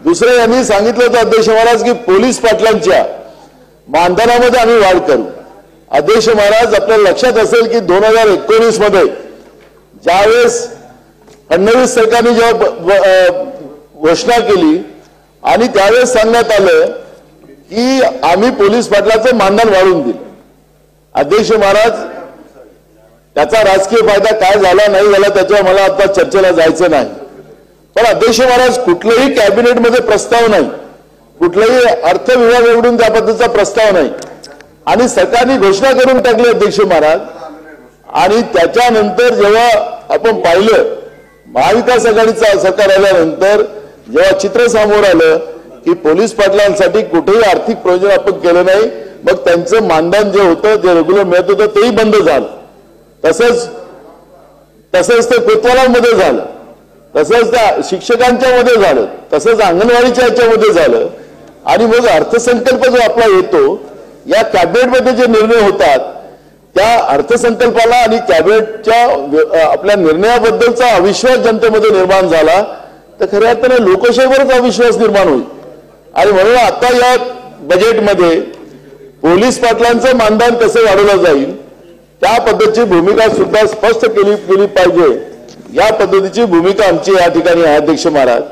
दुसरे यांनी सांगितलं होतं अध्यक्ष महाराज की पोलीस पाटलांच्या मानधनामध्ये आम्ही वाढ करू। अध्यक्ष महाराज, आपल्या लक्षात असेल की 2019 मध्ये ज्यावेळेस फडणवीस सरकारने जेव्हा घोषणा केली आणि त्यावेळेस सांगण्यात आलं की आम्ही पोलीस पाटलाचं मानधन वाढवून दिलं। अध्यक्ष महाराज, त्याचा राजकीय फायदा काय झाला नाही झाला त्याच्यावर मला आता चर्चेला जायचं नाही, पण अध्यक्ष महाराज कुठलेही कॅबिनेटमध्ये प्रस्ताव नाही, कुठलेही अर्थ विभागाकडून त्या पद्धतीचा प्रस्ताव नाही आणि सरकारने घोषणा करून टाकली अध्यक्ष महाराज। आणि त्याच्यानंतर जेव्हा आपण पाहिलं महाविकास आघाडीचं सरकार आल्यानंतर जेव्हा चित्र समोर आलं की पोलीस पाटलांसाठी कुठेही आर्थिक प्रयोजन आपण केलं नाही, मग त्यांचं मानधन जे होतं जे रेग्युलर मिळत होतं तेही बंद झालं। तसंच ते कोतवालांमध्ये झालं, तसंच त्या शिक्षकांच्या मध्ये झालं, तसंच अंगणवाडीच्या याच्यामध्ये झालं। आणि मग अर्थसंकल्प जो आपला येतो, या कॅबिनेटमध्ये जे निर्णय होतात त्या अर्थसंकल्पाला आणि कॅबिनेटच्या आपल्या निर्णयाबद्दलचा अविश्वास जनतेमध्ये निर्माण झाला तर खऱ्या अर्थाने लोकशाहीवरच अविश्वास निर्माण होईल। आणि म्हणून आता या बजेटमध्ये पोलीस पाटलांचं मानधन कसं वाढवलं जाईल त्या पद्धतीची भूमिका सुद्धा स्पष्ट केली पाहिजे। या पद्धतीची भूमिका आमची या ठिकाणी आहे अध्यक्ष महाराज।